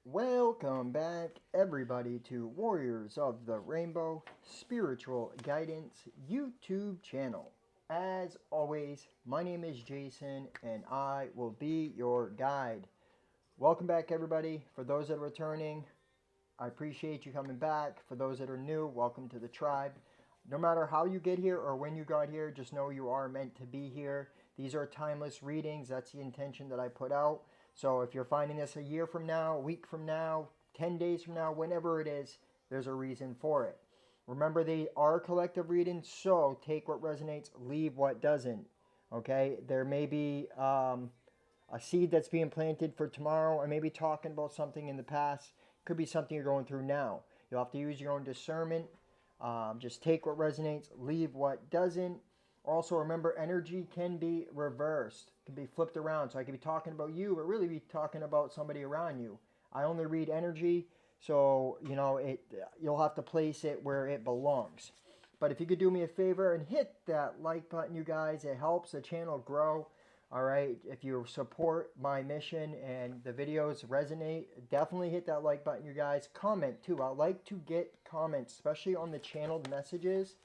Welcome back, everybody, to Warriors of the Rainbow Spiritual Guidance YouTube channel. As always, my name is Jason and I will be your guide. Welcome back, everybody. For those that are returning, I appreciate you coming back. For those that are new, welcome to the tribe. No matter how you get here or when you got here, just know you are meant to be here. These are timeless readings. That's the intention that I put out. So if you're finding this a year from now, a week from now, 10 days from now, whenever it is, there's a reason for it. Remember, they are collective readings, so take what resonates, leave what doesn't. Okay? There may be a seed that's being planted for tomorrow, or maybe talking about something in the past. Could be something you're going through now. You'll have to use your own discernment. Just take what resonates, leave what doesn't. Also, remember, energy can be reversed, can be flipped around. So I could be talking about you, but really be talking about somebody around you. I only read energy, so you'll have to place it where it belongs. But if you could do me a favor and hit that like button, you guys, it helps the channel grow. All right, if you support my mission and the videos resonate, definitely hit that like button, you guys. Comment too. I like to get comments, especially on the channeled messages,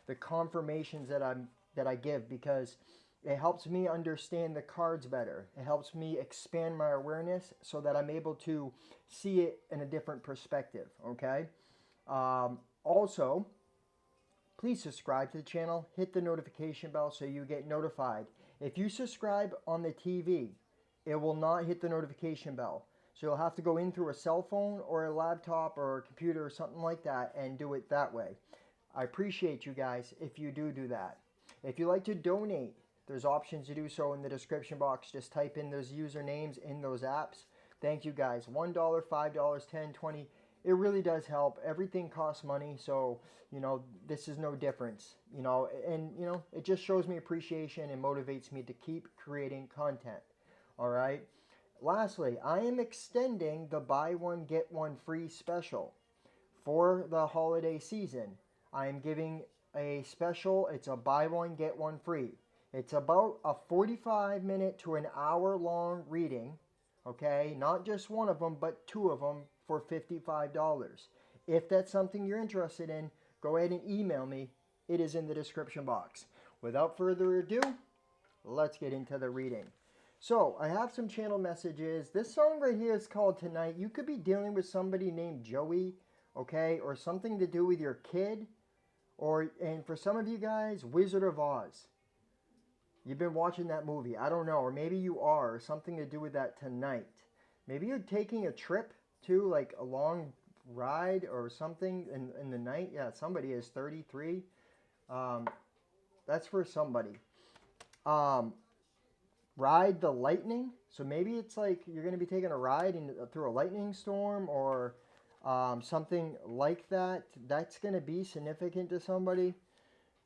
the confirmations that I give, because it helps me understand the cards better. It helps me expand my awareness so that I'm able to see it in a different perspective. Okay. Also, please subscribe to the channel, hit the notification bell so you get notified. If you subscribe on the TV, it will not hit the notification bell. So you'll have to go in through a cell phone or a laptop or a computer or something like that and do it that way. I appreciate you guys if you do that. If you like to donate, there's options to do so in the description box. Just type in those usernames in those apps. Thank you guys. $1, $5, $10, $20. It really does help. Everything costs money, so this is no difference. And it just shows me appreciation and motivates me to keep creating content. All right. Lastly, I am extending the buy one get one free special for the holiday season. I am giving a special. It's a buy one get one free. It's about a 45-minute to an hour long reading. Okay, not just one of them, but two of them for $55. If that's something you're interested in, go ahead and email me. It is in the description box. Without further ado, let's get into the reading. So, I have some channel messages. This song right here is called Tonight. You could be dealing with somebody named Joey, okay, or something to do with your kid, and for some of you guys, Wizard of Oz. You've been watching that movie. I don't know. Or maybe you are. Or something to do with that tonight. Maybe you're taking a trip to like a long ride or something in the night. Yeah, somebody is 33. That's for somebody. Ride the lightning. So maybe it's like you're going to be taking a ride through a lightning storm or something like that. That's going to be significant to somebody.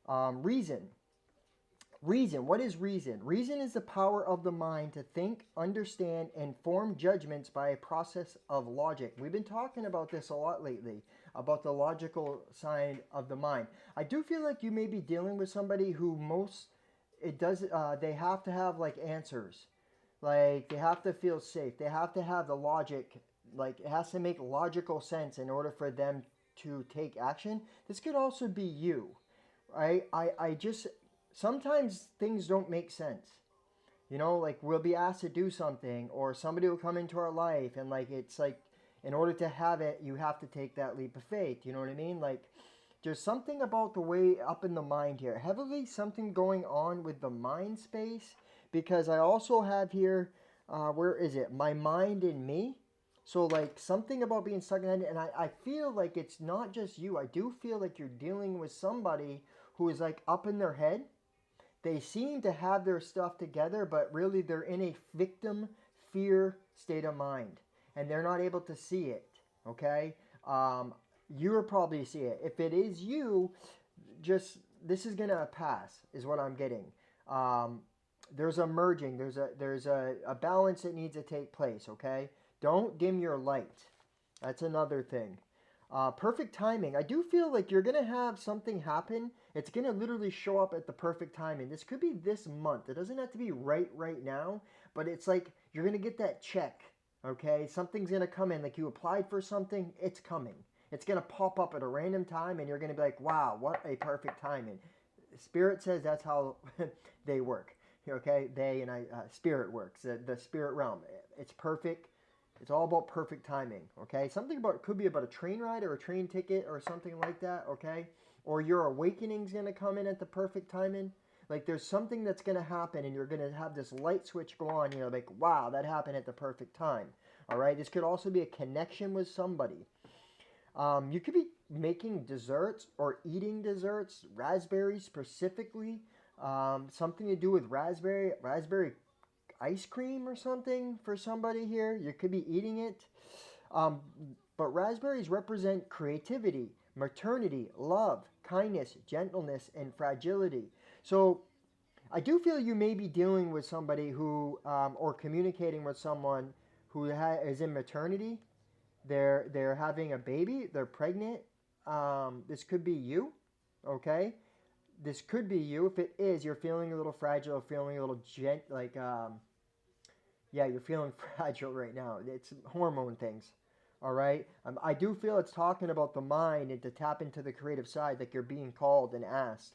Reason. Reason. What is reason? Reason is the power of the mind to think, understand, and form judgments by a process of logic. We've been talking about this a lot lately, about the logical side of the mind. I do feel like you may be dealing with somebody who they have to have like answers. Like they have to feel safe. They have to have the logic. Like it has to make logical sense in order for them to take action. This could also be you, right? I just... Sometimes things don't make sense. Like we'll be asked to do something or somebody will come into our life and like it's like in order to have it, you have to take that leap of faith. You know what I mean? Like there's something about the way up in the mind here. Heavily something going on with the mind space because I also have here, where is it? My mind and me. So like something about being stuck in that, and I feel like it's not just you. I do feel like you're dealing with somebody who is like up in their head. They seem to have their stuff together, but really they're in a victim fear state of mind. And they're not able to see it, okay? You'll probably see it. If it is you, this is going to pass, is what I'm getting. There's a merging. There's a balance that needs to take place, okay? Don't dim your light. That's another thing. Perfect timing. I do feel like you're going to have something happen. It's going to literally show up at the perfect timing. This could be this month. It doesn't have to be right now, but it's like you're going to get that check. Okay, something's gonna come in. Like you applied for something, it's coming. It's gonna pop up at a random time, and you're gonna be like, "Wow, what a perfect timing." Spirit says that's how they work. Okay, they and I, spirit works. The spirit realm, it's perfect. It's all about perfect timing. Okay, something about it could be about a train ride or a train ticket or something like that. Okay, or your awakening's gonna come in at the perfect timing. Like there's something that's gonna happen, and you're gonna have this light switch go on. You know, like wow, that happened at the perfect time. All right, this could also be a connection with somebody. You could be making desserts or eating desserts, raspberries specifically. Something to do with raspberry ice cream or something for somebody here. You could be eating it. Um, but raspberries represent creativity, maternity, love, kindness, gentleness, and fragility. So I do feel you may be dealing with somebody who, or communicating with someone who is in maternity. They're having a baby. They're pregnant. This could be you. Okay, this could be you. If it is, you're feeling a little fragile, feeling a little yeah, you're feeling fragile right now. It's hormone things. All right. I do feel it's talking about the mind and to tap into the creative side, like you're being called and asked.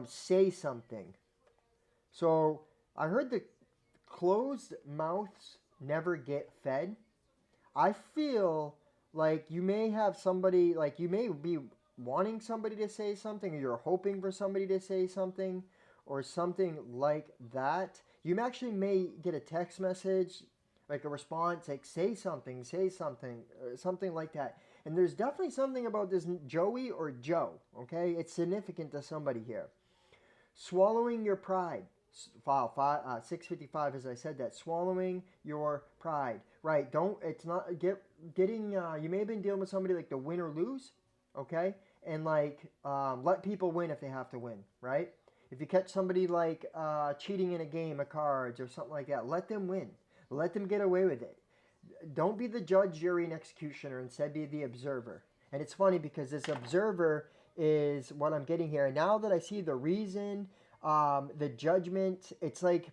Say something. So I heard the closed mouths never get fed. I feel like you may have somebody, like you may be wanting somebody to say something, or you're hoping for somebody to say something, or something like that. You actually may get a text message, like a response, like say something, or something like that. And there's definitely something about this Joey or Joe, okay? It's significant to somebody here. Swallowing your pride. File 655, as I said that. Swallowing your pride. Right. Don't, it's not, getting, you may have been dealing with somebody like the win or lose. Okay. And like, let people win if they have to win. Right. If you catch somebody like cheating in a game of cards or something like that, let them win. Let them get away with it. Don't be the judge, jury, and executioner. Instead, be the observer. And it's funny because this observer is what I'm getting here. And now that I see the reason, the judgment, it's like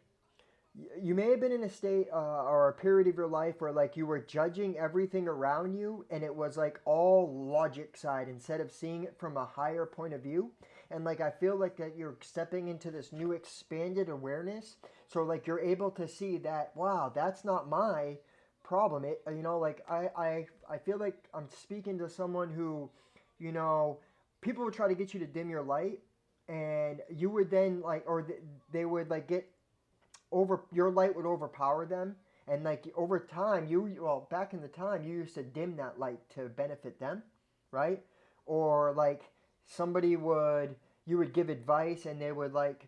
you may have been in a state or a period of your life where like you were judging everything around you, and it was like all logic side instead of seeing it from a higher point of view. And like I feel like that you're stepping into this new expanded awareness, so like you're able to see that wow, that's not my problem. It, like I feel like I'm speaking to someone who, you know people would try to get you to dim your light, and you would then like, or they would like get over, your light would overpower them. And like over time, well, back in the time, you used to dim that light to benefit them, right? Or like somebody would, you would give advice, and they would like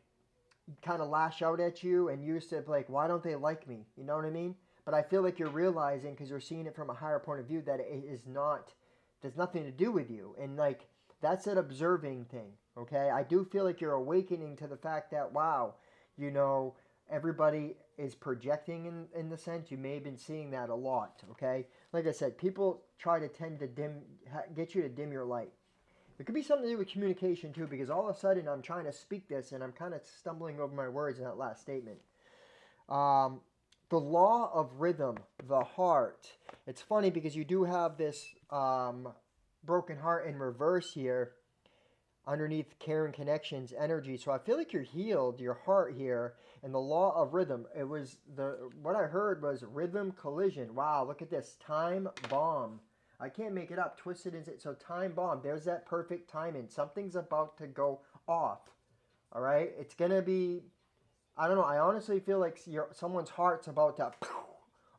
kind of lash out at you, and you used to be like, why don't they like me? You know what I mean? But I feel like you're realizing, because you're seeing it from a higher point of view, that it is not, there's nothing to do with you. And like, that's an observing thing, okay? I do feel like you're awakening to the fact that, wow, you know, everybody is projecting in the sense. You may have been seeing that a lot, okay? Like I said, people try to tend to get you to dim your light. It could be something to do with communication too, because all of a sudden I'm trying to speak this and I'm kind of stumbling over my words in that last statement. Um, the law of rhythm, the heart. It's funny because you do have this broken heart in reverse here underneath Karen Connections energy. So I feel like you're healed, your heart here, and the law of rhythm. It was what I heard was rhythm collision. Wow, look at this. Time bomb. I can't make it up. Twisted is it. So time bomb. There's that perfect timing. Something's about to go off. All right? It's going to be, I don't know. I honestly feel like someone's heart's about to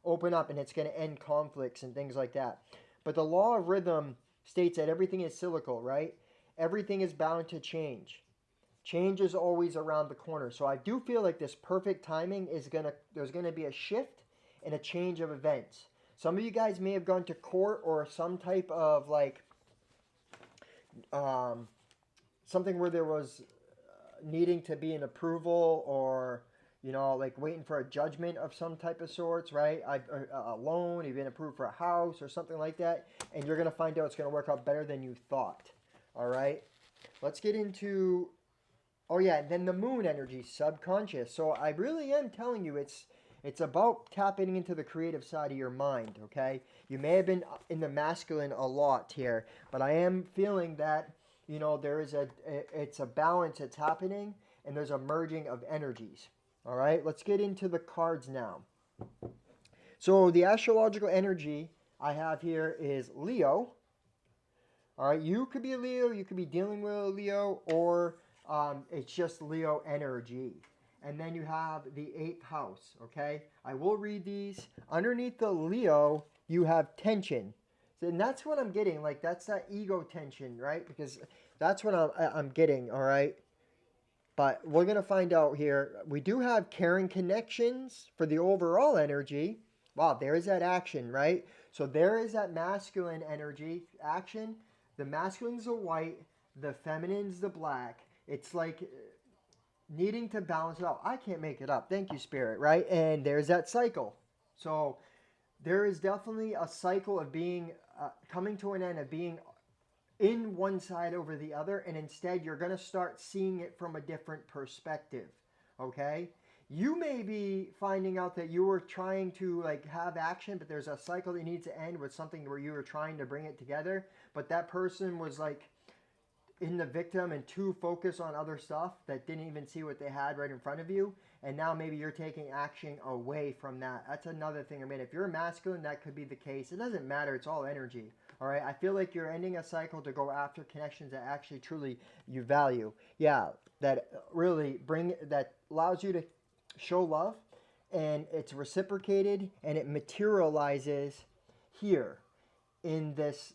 open up, and it's going to end conflicts and things like that. But the law of rhythm states that everything is cyclical, right? Everything is bound to change. Change is always around the corner. So I do feel like this perfect timing there's gonna be a shift and a change of events. Some of you guys may have gone to court or some type of like something where there was needing to be an approval, or like waiting for a judgment of some type of sorts, right? A loan, you've been approved for a house or something like that, and you're gonna find out it's gonna work out better than you thought. All right, let's get into, oh yeah, and then the moon energy, subconscious. So I really am telling you, It's about tapping into the creative side of your mind, okay? You may have been in the masculine a lot here, but I am feeling that, there is it's a balance that's happening, and there's a merging of energies. All right, let's get into the cards now. So the astrological energy I have here is Leo. All right, you could be a Leo, you could be dealing with a Leo, or it's just Leo energy. And then you have the 8th house, okay? I will read these. Underneath the Leo, you have tension. And that's what I'm getting. Like, that's that ego tension, right? Because that's what I'm getting, all right? But we're going to find out here. We do have caring connections for the overall energy. Wow, there is that action, right? So there is that masculine energy action. The masculine's the white, the feminine's the black. It's like needing to balance it out. I can't make it up. Thank you, Spirit, right? And there's that cycle. So there is definitely a cycle of being coming to an end, of being in one side over the other, and instead you're going to start seeing it from a different perspective. Okay, you may be finding out that you were trying to like have action, but there's a cycle that needs to end with something where you were trying to bring it together, but that person was like in the victim and too focused on other stuff that didn't even see what they had right in front of you, and now maybe you're taking action away from that. That's another thing. I mean, if you're masculine, that could be the case. It doesn't matter. It's all energy. All right, I feel like you're ending a cycle to go after connections that actually truly you value. Yeah, that really that allows you to show love, and it's reciprocated, and it materializes here in this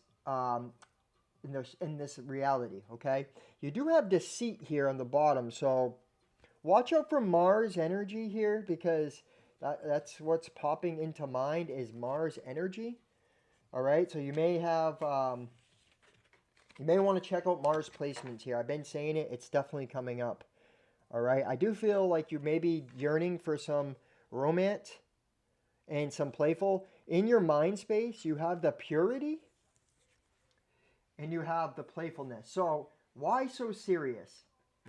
in this reality. Okay, you do have deceit here on the bottom, so watch out for Mars energy here, because that's what's popping into mind is Mars energy. All right, so you may have, you may want to check out Mars placements here. I've been saying it, it's definitely coming up. All right, I do feel like you may be yearning for some romance and some playful. In your mind space, you have the purity and you have the playfulness. So why so serious?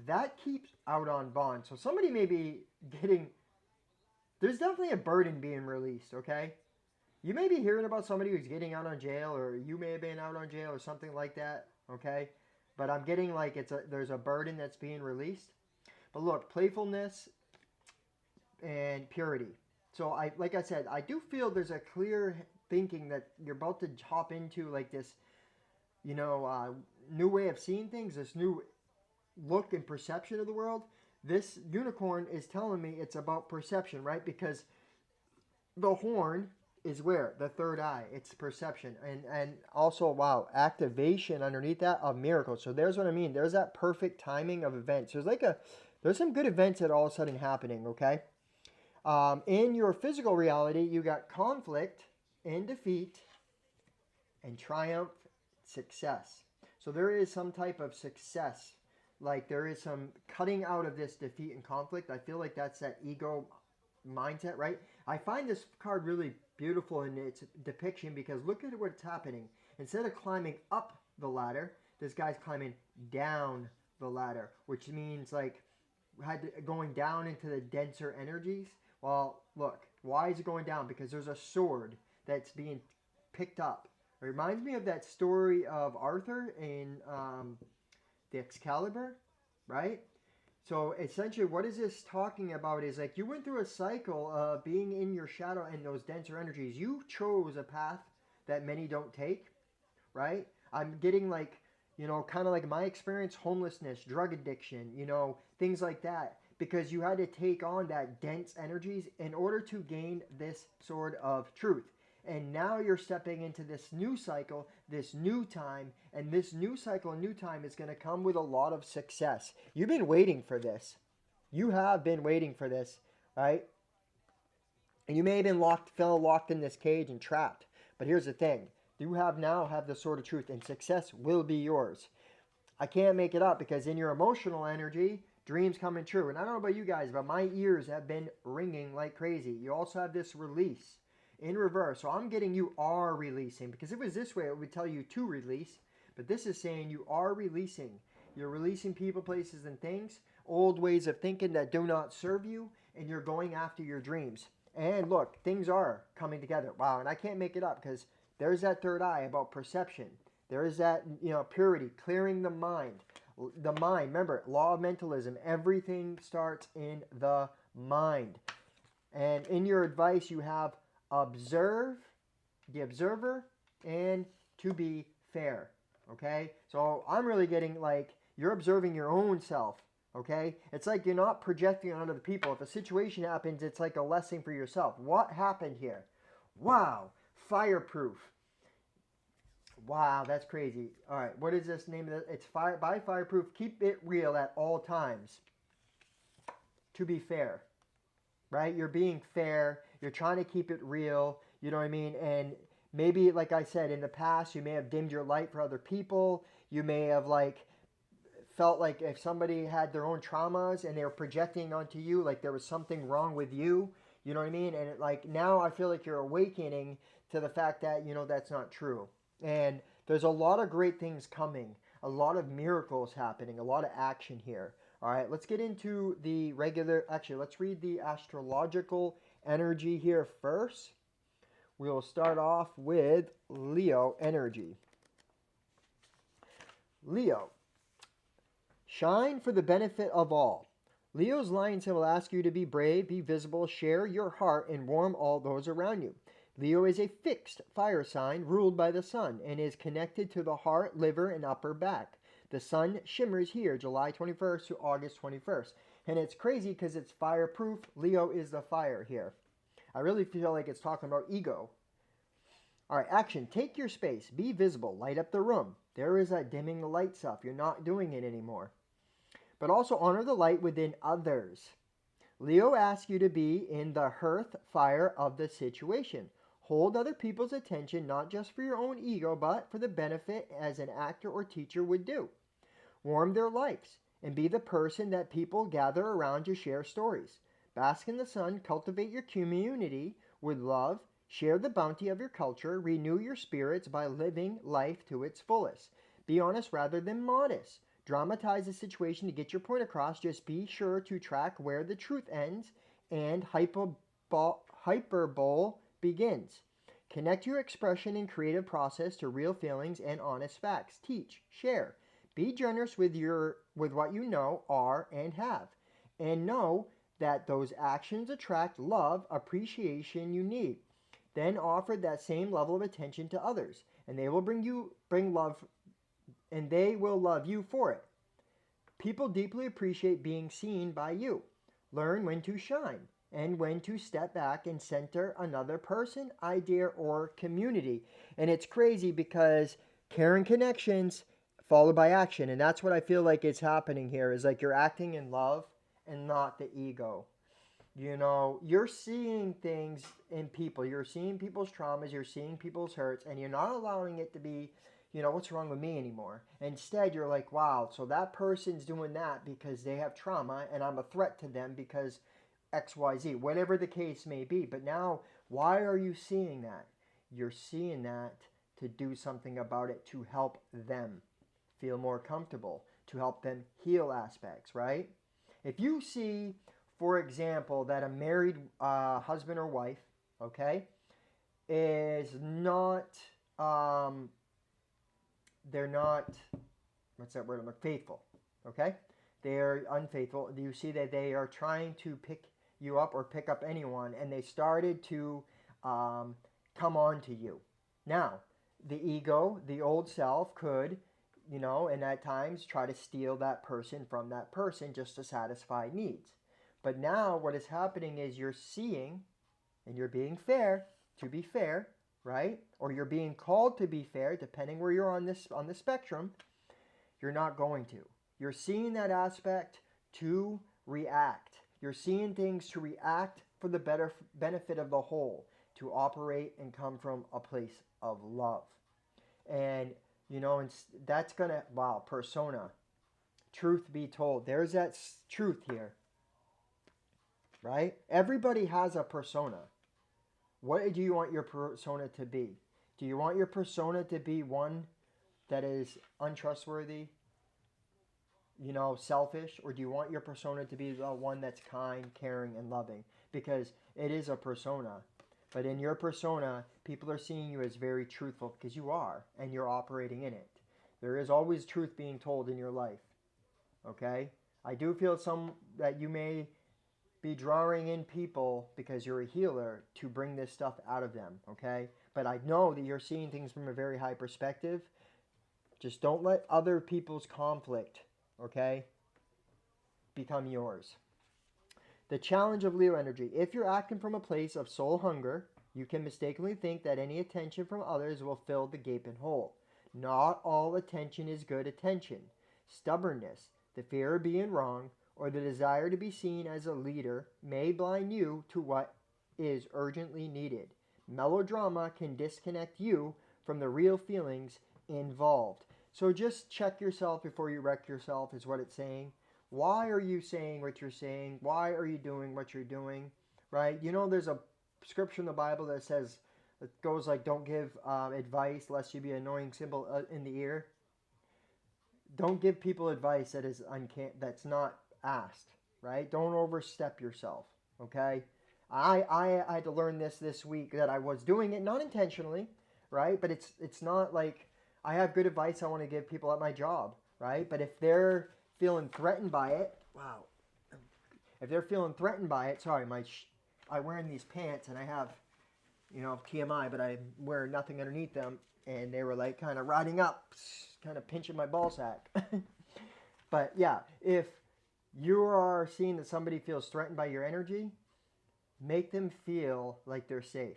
That keeps out on bond. So somebody may be getting, there's definitely a burden being released, okay? You may be hearing about somebody who's getting out on jail, or you may have been out on jail or something like that, okay? But I'm getting like there's a burden that's being released. But look, playfulness and purity. So like I said, I do feel there's a clear thinking that you're about to hop into like this, new way of seeing things, this new look and perception of the world. This unicorn is telling me it's about perception, right? Because the horn is where? The third eye. It's perception. And also, wow, activation underneath that of miracles. So there's what I mean. There's that perfect timing of events. There's some good events that all of a sudden happening, okay? In your physical reality, you got conflict and defeat and triumph, success. So there is some type of success. Like there is some cutting out of this defeat and conflict. I feel like that's that ego mindset, right? I find this card really beautiful in its depiction, because look at what's happening. Instead of climbing up the ladder, this guy's climbing down the ladder, which means like going down into the denser energies. Well, look, why is it going down? Because there's a sword that's being picked up. It reminds me of that story of Arthur in the Excalibur, right? So essentially what is this talking about is like you went through a cycle of being in your shadow and those denser energies. You chose a path that many don't take, right? I'm getting like, kind of like my experience, homelessness, drug addiction, things like that. Because you had to take on that dense energies in order to gain this sort of truth. And now you're stepping into this new cycle, this new time, and this new cycle and new time is going to come with a lot of success. You've been waiting for this. You have been waiting for this, right? And you may have been locked in this cage and trapped. But here's the thing. You now have the sword of truth, and success will be yours. I can't make it up, because in your emotional energy, dreams coming true. And I don't know about you guys, but my ears have been ringing like crazy. You also have this release in reverse. So I'm getting you are releasing, because if it was this way, it would tell you to release. But this is saying you are releasing. You're releasing people, places, and things, old ways of thinking that do not serve you, and you're going after your dreams. And look, things are coming together. Wow, and I can't make it up because there's that third eye about perception. There is that, purity, clearing the mind. The mind, remember, law of mentalism, everything starts in the mind. And in your advice, you have observe, the observer, and to be fair. Okay? So I'm really getting like you're observing your own self. Okay? It's like you're not projecting on other people. If a situation happens, it's like a lesson for yourself. What happened here? Wow. Fireproof. Wow, that's crazy. All right, what is this name of it? It's Fireproof. Keep it real at all times. To be fair, right? You're being fair. You're trying to keep it real. You know what I mean? And maybe, like I said, in the past, you may have dimmed your light for other people. You may have felt like if somebody had their own traumas and they were projecting onto you, like there was something wrong with you. You know what I mean? And now I feel like you're awakening to the fact that that's not true. And there's a lot of great things coming, a lot of miracles happening, a lot of action here. All right, let's get into the regular. Actually, let's read the astrological energy here first. We will start off with Leo energy. Leo, shine for the benefit of all. Leo's lion symbol asks you to be brave, be visible, share your heart, and warm all those around you. Leo is a fixed fire sign ruled by the sun and is connected to the heart, liver, and upper back. The sun shimmers here July 21st to August 21st. And it's crazy because it's fireproof. Leo is the fire here. I really feel like it's talking about ego. All right, action. Take your space. Be visible. Light up the room. There is that dimming the light stuff. You're not doing it anymore. But also honor the light within others. Leo asks you to be in the hearth fire of the situation. Hold other people's attention not just for your own ego, but for the benefit as an actor or teacher would do. Warm their lives and be the person that people gather around to share stories. Bask in the sun, cultivate your community with love, share the bounty of your culture, renew your spirits by living life to its fullest. Be honest rather than modest. Dramatize the situation to get your point across. Just be sure to track where the truth ends and hyperbole begins. Connect your expression and creative process to real feelings and honest facts. Teach, share. Be generous with what you know, are, and have. And know that those actions attract love, appreciation you need. Then offer that same level of attention to others, and they will bring love, and they will love you for it. People deeply appreciate being seen by you. Learn when to shine and when to step back and center another person, idea, or community. And it's crazy because caring connections followed by action. And that's what I feel like is happening here is like you're acting in love and not the ego. You're seeing things in people. You're seeing people's traumas. You're seeing people's hurts. And you're not allowing it to be, what's wrong with me anymore. Instead, you're like, wow, so that person's doing that because they have trauma and I'm a threat to them because XYZ, whatever the case may be. But now, why are you seeing that? You're seeing that to do something about it, to help them feel more comfortable, to help them heal aspects, right? If you see, for example, that a married husband or wife, okay, is not, they're not, what's that word? Faithful, okay? They're unfaithful. You see that they are trying to pick you up or pick up anyone, and they started to come on to you. Now, the ego, the old self could, and at times try to steal that person from that person just to satisfy needs. But now what is happening is you're seeing, and you're being fair, to be fair, right? Or you're being called to be fair, depending where you're on the spectrum. You're not going to. You're seeing that aspect to react. You're seeing things to react for the better benefit of the whole, to operate and come from a place of love. And, and that's going to, wow, persona. Truth be told, there's that truth here, right? Everybody has a persona. What do you want your persona to be? Do you want your persona to be one that is untrustworthy, selfish, or do you want your persona to be the one that's kind, caring, and loving? because it is a persona. But in your persona, people are seeing you as very truthful because you are, and you're operating in it. There is always truth being told in your life. Okay? I do feel that you may be drawing in people because you're a healer to bring this stuff out of them. Okay? But I know that you're seeing things from a very high perspective. Just don't let other people's conflict, okay, become yours. The challenge of Leo energy. If you're acting from a place of soul hunger, you can mistakenly think that any attention from others will fill the gaping hole. Not all attention is good attention. Stubbornness, the fear of being wrong, or the desire to be seen as a leader may blind you to what is urgently needed. Melodrama can disconnect you from the real feelings involved. So just check yourself before you wreck yourself, is what it's saying. Why are you saying what you're saying? Why are you doing what you're doing? Right? You know, there's a scripture in the Bible that says, it goes like, don't give advice lest you be an annoying symbol in the ear. Don't give people advice that's not asked, right? Don't overstep yourself, okay? I had to learn this week that I was doing it, not intentionally, right? But it's not like I have good advice I want to give people at my job, right? But if they're feeling threatened by it, wow. If they're feeling threatened by it, sorry, I'm wearing these pants and I have, TMI, but I wear nothing underneath them, and they were like kind of riding up, kind of pinching my ball sack. But yeah, if you are seeing that somebody feels threatened by your energy, make them feel like they're safe,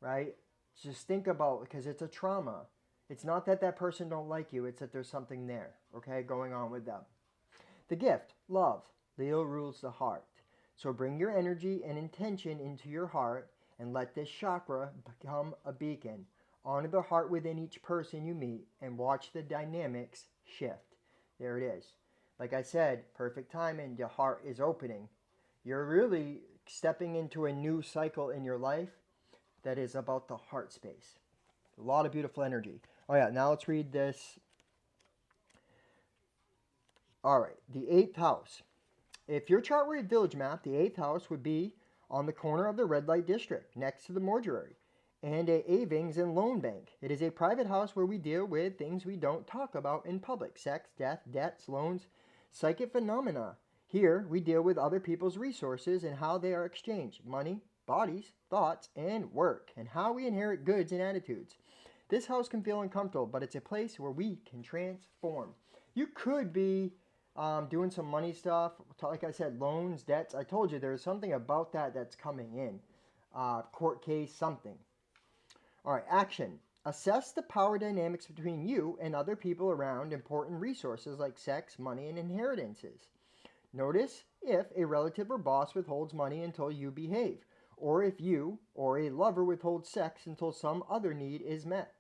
right? Just think about, because it's a trauma. It's not that that person don't like you, it's that there's something there, okay, going on with them. The gift, love. Leo rules the heart. So bring your energy and intention into your heart and let this chakra become a beacon. Honor the heart within each person you meet and watch the dynamics shift. There it is. Like I said, perfect timing, your heart is opening. You're really stepping into a new cycle in your life that is about the heart space. A lot of beautiful energy. Oh yeah, now let's read this. All right, the 8th house. If your chart were a village map, the 8th house would be on the corner of the red light district, next to the mortuary, and a Avings and loan bank. It is a private house where we deal with things we don't talk about in public: sex, death, debts, loans, psychic phenomena. Here, we deal with other people's resources and how they are exchanged: money, bodies, thoughts, and work, and how we inherit goods and attitudes. This house can feel uncomfortable, but it's a place where we can transform. You could be doing some money stuff, like I said, loans, debts. I told you there's something about that that's coming in. Court case, something. All right, action. Assess the power dynamics between you and other people around important resources like sex, money, and inheritances. Notice if a relative or boss withholds money until you behave, or if you or a lover withholds sex until some other need is met.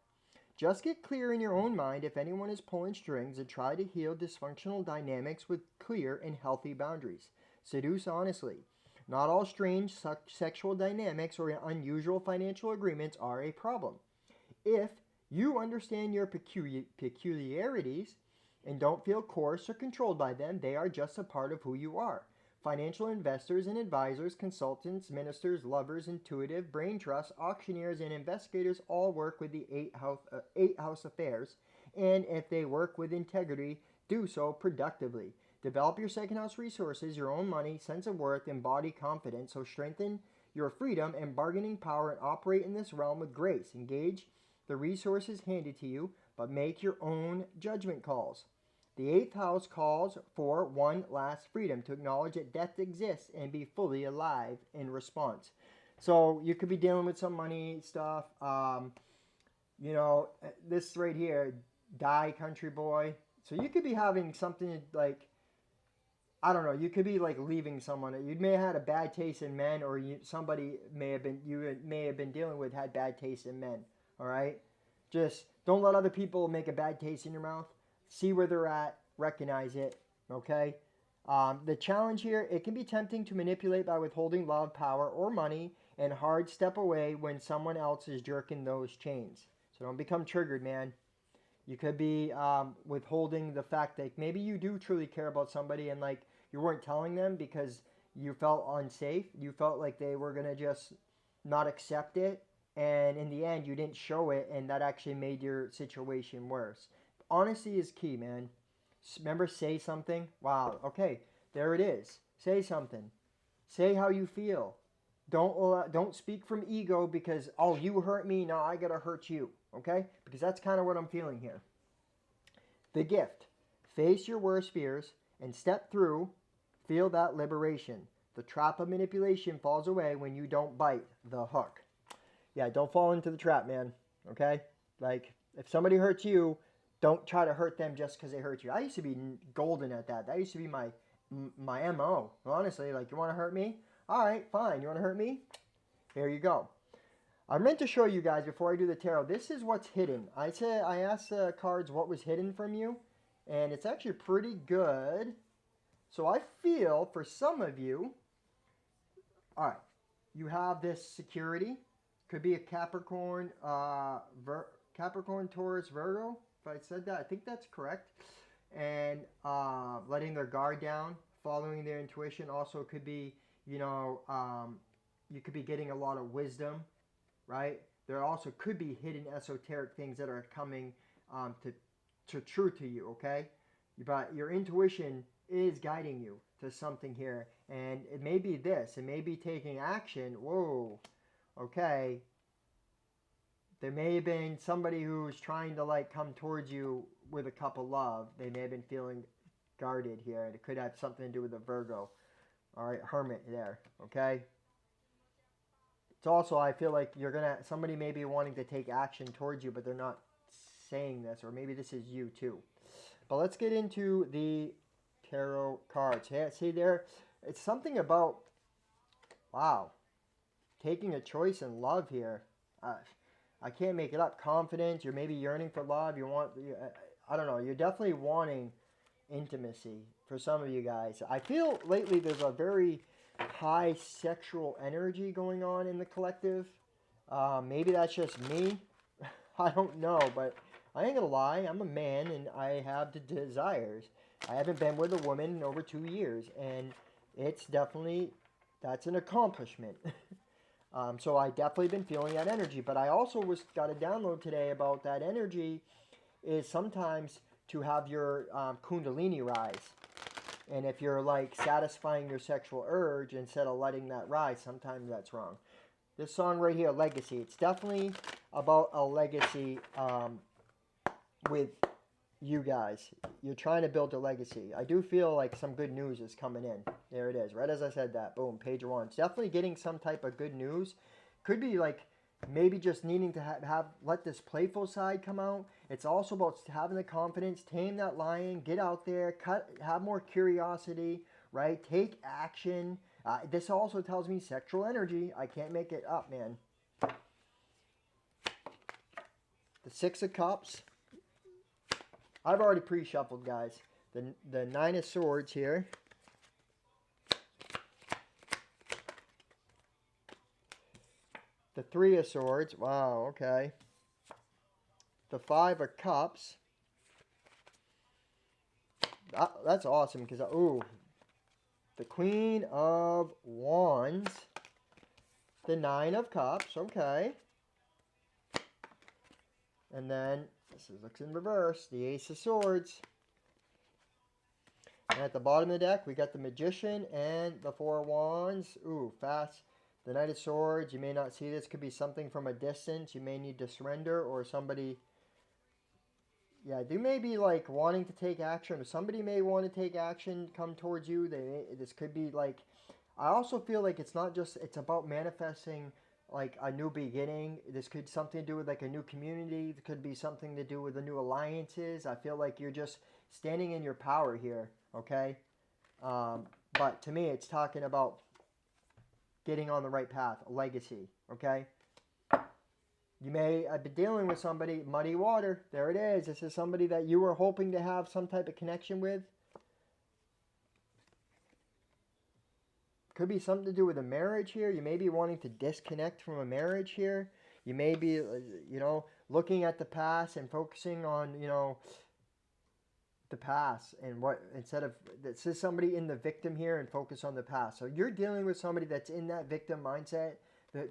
Just get clear in your own mind if anyone is pulling strings, and try to heal dysfunctional dynamics with clear and healthy boundaries. Seduce honestly. Not all strange sexual dynamics or unusual financial agreements are a problem. If you understand your peculiarities and don't feel coerced or controlled by them, they are just a part of who you are. Financial investors and advisors, consultants, ministers, lovers, intuitive, brain trusts, auctioneers, and investigators all work with the 8th house affairs, and if they work with integrity, do so productively. Develop your second house resources, your own money, sense of worth, and body confidence, so strengthen your freedom and bargaining power and operate in this realm with grace. Engage the resources handed to you, but make your own judgment calls. The 8th house calls for one last freedom, to acknowledge that death exists and be fully alive in response. So you could be dealing with some money stuff. This right here, die country boy. So you could be having something like, I don't know, you could be like leaving someone. You may have had a bad taste in men, or you may have been dealing with had bad taste in men. All right? Just don't let other people make a bad taste in your mouth. See where they're at, recognize it, okay? The challenge here, it can be tempting to manipulate by withholding love, power, or money, and hard step away when someone else is jerking those chains. So don't become triggered, man. You could be withholding the fact that maybe you do truly care about somebody, and like you weren't telling them because You felt unsafe. You felt like they were going to just not accept it. And in the end, you didn't show it, and that actually made your situation worse. Honesty is key, man. Remember, say something. Wow, okay, there it is. Say something. Say how you feel. Don't speak from ego because, oh, you hurt me, now I gotta hurt you. Okay? Because that's kind of what I'm feeling here. The gift. Face your worst fears and step through. Feel that liberation. The trap of manipulation falls away when you don't bite the hook. Yeah, don't fall into the trap, man. Okay? Like, if somebody hurts you, don't try to hurt them just because they hurt you. I used to be golden at that. That used to be my MO. Honestly, like, you want to hurt me? All right, fine. You want to hurt me? Here you go. I meant to show you guys before I do the tarot. This is what's hidden. I asked the cards what was hidden from you, and it's actually pretty good. So I feel for some of you, all right, you have this security. Could be a Capricorn, Capricorn, Taurus, Virgo. If I said that, I think that's correct. And letting their guard down, following their intuition. Also could be, you could be getting a lot of wisdom, right? There also could be hidden esoteric things that are coming to true to you, okay? But your intuition is guiding you to something here. And it may be this. It may be taking action. Whoa. Okay. There may have been somebody who's trying to like come towards you with a cup of love. They may have been feeling guarded here. It could have something to do with a Virgo. All right, Hermit there. Okay. It's also, I feel like somebody may be wanting to take action towards you, but they're not saying this, or maybe this is you too. But let's get into the tarot cards. Yeah, see there, it's something about, wow, taking a choice in love here. I can't make it up. Confidence. You're maybe yearning for love. I don't know. You're definitely wanting intimacy for some of you guys. I feel lately there's a very high sexual energy going on in the collective. Maybe that's just me. I don't know, but I ain't gonna lie. I'm a man and I have the desires. I haven't been with a woman in over 2 years, and it's definitely, that's an accomplishment. So I definitely been feeling that energy, but I also got a download today about that energy is sometimes to have your kundalini rise. And if you're like satisfying your sexual urge instead of letting that rise, sometimes that's wrong. This song right here, Legacy, it's definitely about a legacy with you guys. You're trying to build a legacy. I do feel like some good news is coming in. There it is. Right as I said that. Boom, page one. It's definitely getting some type of good news. Could be like maybe just needing to let this playful side come out. It's also about having the confidence, tame that lion, get out there, have more curiosity, right? Take action. This also tells me sexual energy. I can't make it up, man. The Six of Cups. I've already pre-shuffled, guys. The Nine of Swords here. The Three of Swords. Wow, okay. The Five of Cups. That's awesome because, ooh. The Queen of Wands. The Nine of Cups. Okay. And then, looks in reverse. The Ace of Swords. And at the bottom of the deck, we got the Magician and the Four of Wands. Ooh, fast. The Knight of Swords. You may not see this. Could be something from a distance. You may need to surrender, or somebody... Yeah, they may be like wanting to take action. Or somebody may want to take action, come towards you. This could be like... I also feel like it's not just... It's about manifesting like a new beginning. This could something to do with like a new community. It could be something to do with the new alliances. I feel like you're just standing in your power here, okay? But to me, it's talking about getting on the right path, a legacy, okay? You may have been dealing with somebody, muddy water. There it is. This is somebody that you were hoping to have some type of connection with. Could be something to do with a marriage here. You may be wanting to disconnect from a marriage here. You may be, looking at the past and focusing on, the past and what, instead of, this is somebody in the victim here, and focus on the past. So you're dealing with somebody that's in that victim mindset,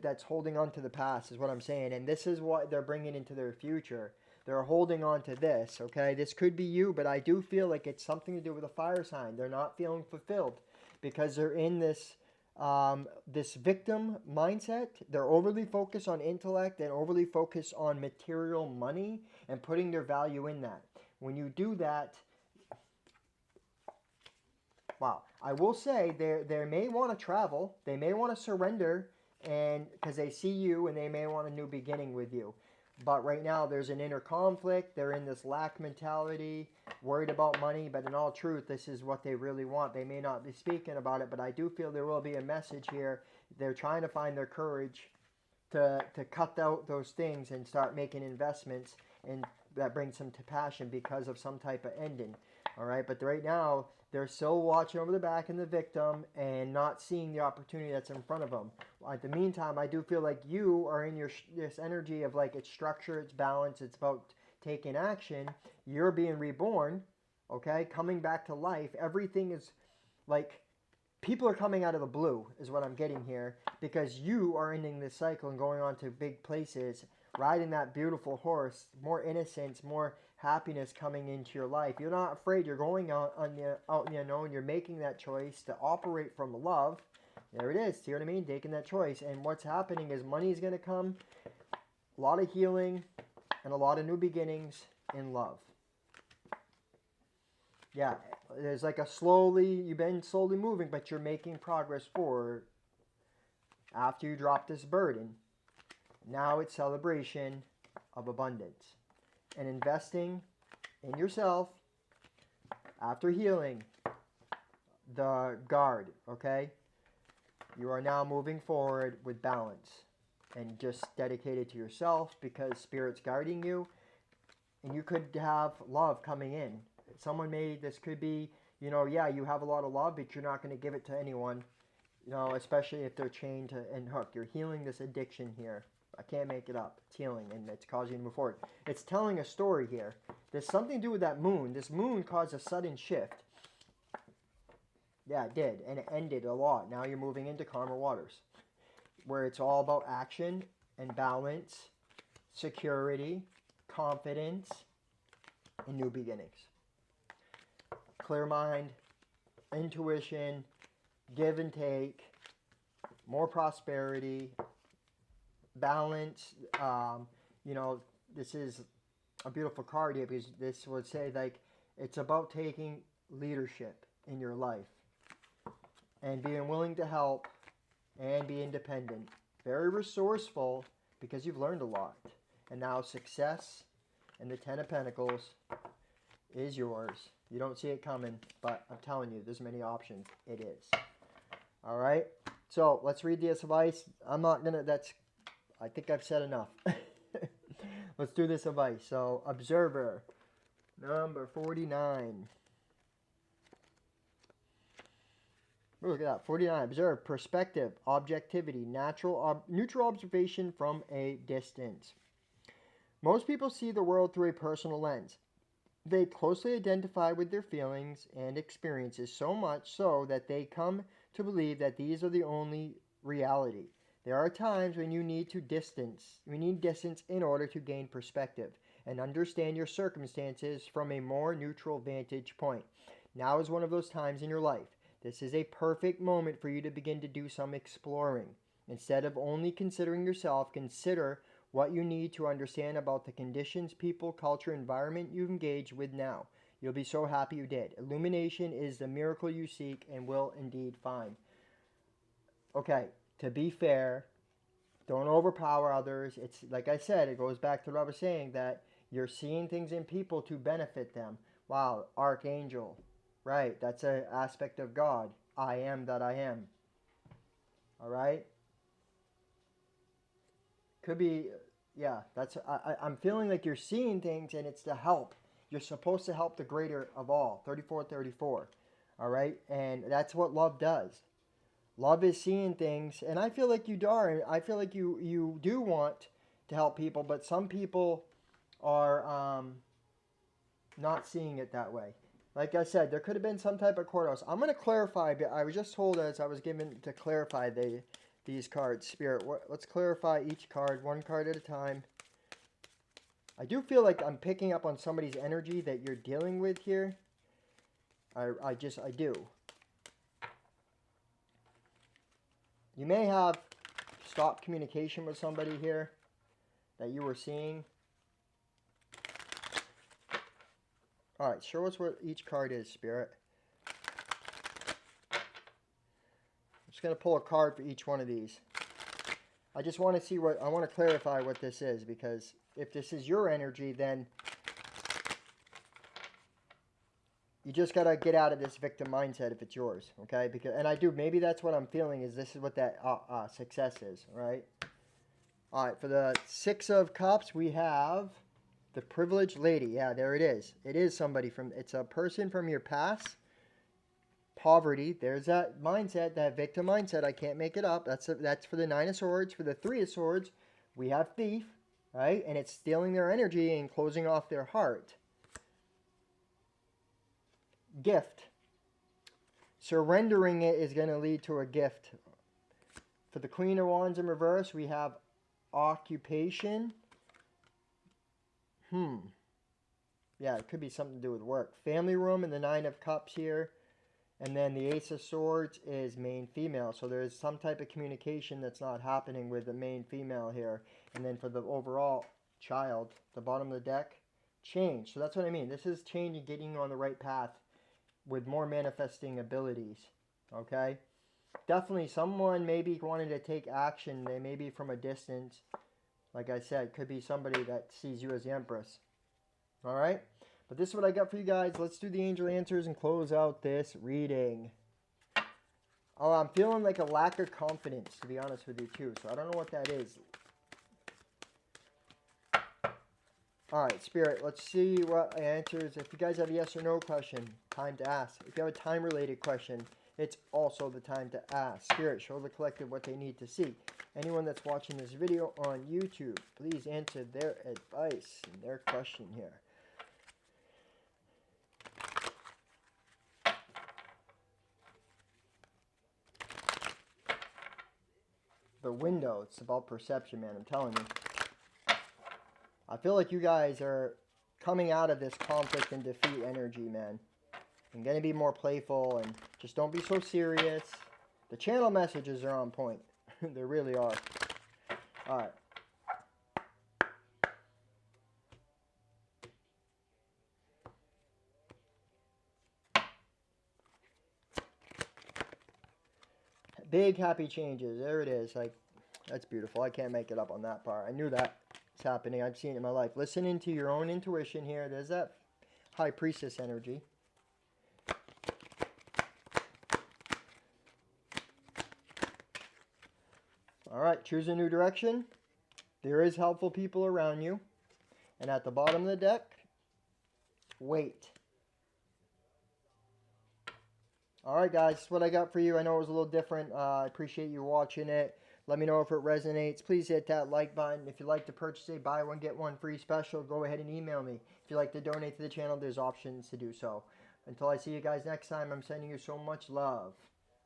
that's holding on to the past, is what I'm saying. And this is what they're bringing into their future. They're holding on to this, okay? This could be you, but I do feel like it's something to do with a fire sign. They're not feeling fulfilled because they're in this victim mindset. They're overly focused on intellect and overly focused on material money and putting their value in that. When you do that, wow, I will say they may want to travel. They may want to surrender, and because they see you and they may want a new beginning with you. But right now there's an inner conflict. They're in this lack mentality, worried about money, but in all truth, this is what they really want. They may not be speaking about it, but I do feel there will be a message here. They're trying to find their courage to cut out those things and start making investments, and that brings them to passion because of some type of ending. All right, but right now they're still watching over the back and the victim and not seeing the opportunity that's in front of them. At the meantime, I do feel like you are in this energy of like, it's structure, it's balance, it's about taking action. You're being reborn, okay, coming back to life. Everything is like, people are coming out of the blue is what I'm getting here, because you are ending this cycle and going on to big places, riding that beautiful horse, more innocence, more happiness coming into your life. You're not afraid. You're going out in the unknown. You're making that choice to operate from love. There it is. See what I mean? Taking that choice. And what's happening is money is going to come, a lot of healing, and a lot of new beginnings in love. Yeah, there's like you've been slowly moving, but you're making progress forward after you drop this burden. Now it's celebration of abundance and investing in yourself after healing the guard, okay? You are now moving forward with balance and just dedicated to yourself because Spirit's guiding you, and you could have love coming in. This could be, yeah, you have a lot of love, but you're not going to give it to anyone, especially if they're chained and hooked. You're healing this addiction here. I can't make it up. It's healing, and it's causing you to move forward. It's telling a story here. There's something to do with that moon. This moon caused a sudden shift. Yeah, it did, and it ended a lot. Now you're moving into calmer waters, where it's all about action and balance, security, confidence, and new beginnings. Clear mind, intuition, give and take, more prosperity, balance. This is a beautiful card here, because this would say like it's about taking leadership in your life and being willing to help and be independent. Very resourceful, because you've learned a lot. And now success and the 10 of Pentacles is yours. You don't see it coming, but I'm telling you, there's many options. It is. All right. So let's read this advice. I think I've said enough. Let's do this advice. So, observer, number 49. Look at that, 49. Observe, perspective, objectivity, neutral observation from a distance. Most people see the world through a personal lens. They closely identify with their feelings and experiences, so much so that they come to believe that these are the only reality. There are times when you need distance in order to gain perspective and understand your circumstances from a more neutral vantage point. Now is one of those times in your life. This is a perfect moment for you to begin to do some exploring. Instead of only considering yourself, consider what you need to understand about the conditions, people, culture, environment you engage with now. You'll be so happy you did. Illumination is the miracle you seek and will indeed find. Okay, to be fair, don't overpower others. It's like I said, it goes back to what I was saying, that you're seeing things in people to benefit them. Wow, Archangel. Right, that's an aspect of God. I am that I am. All right? Could be, yeah, I'm feeling like you're seeing things and it's to help. You're supposed to help the greater of all. 3434. All right? And that's what love does. Love is seeing things, and I feel like you are. I feel like you do want to help people, but some people are not seeing it that way. Like I said, there could have been some type of courthouse. I'm going to clarify. I was just told as I was given to clarify these cards. Spirit, let's clarify each card, one card at a time. I do feel like I'm picking up on somebody's energy that you're dealing with here. I do. You may have stopped communication with somebody here that you were seeing. All right, show us what each card is, Spirit. I'm just going to pull a card for each one of these. I just want to see what, I want to clarify what this is, because if this is your energy, then you just got to get out of this victim mindset if it's yours, okay? Because, and I do, maybe that's what I'm feeling, is this is what that success is, right? All right, for the Six of Cups, we have the Privileged Lady. Yeah, there it is. It is somebody from, it's a person from your past. Poverty, there's that mindset, that victim mindset. I can't make it up. That's for the Nine of Swords. For the Three of Swords, we have Thief, right? And it's stealing their energy and closing off their heart. Gift. Surrendering it is going to lead to a gift. For the Queen of Wands in reverse, we have Occupation. Yeah, it could be something to do with work. Family room and the Nine of Cups here. And then the Ace of Swords is main female. So there's some type of communication that's not happening with the main female here. And then for the overall child, the bottom of the deck, change. So that's what I mean. This is change and getting on the right path with more manifesting abilities. Okay? Definitely someone maybe wanted to take action. They may be from a distance. Like I said, could be somebody that sees you as the Empress. All right? But this is what I got for you guys. Let's do the angel answers and close out this reading. Oh, I'm feeling like a lack of confidence, to be honest with you, too. So I don't know what that is. All right, Spirit, let's see what answers. If you guys have a yes or no question, time to ask. If you have a time-related question, it's also the time to ask. Spirit, show the collective what they need to see. Anyone that's watching this video on YouTube, please answer their advice and their question here. The window, it's about perception, man, I'm telling you. I feel like you guys are coming out of this conflict and defeat energy, man. I'm going to be more playful and just don't be so serious. The channel messages are on point. They really are. All right. Big happy changes. There it is. Like, that's beautiful. I can't make it up on that part. I knew that was happening. I've seen it in my life. Listening to your own intuition here. There's that High Priestess energy. All right. Choose a new direction. There is helpful people around you. And at the bottom of the deck, wait. Alright guys, that's what I got for you. I know it was a little different. I appreciate you watching it. Let me know if it resonates. Please hit that like button. If you'd like to purchase a buy one, get one free special, go ahead and email me. If you'd like to donate to the channel, there's options to do so. Until I see you guys next time, I'm sending you so much love.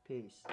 Peace.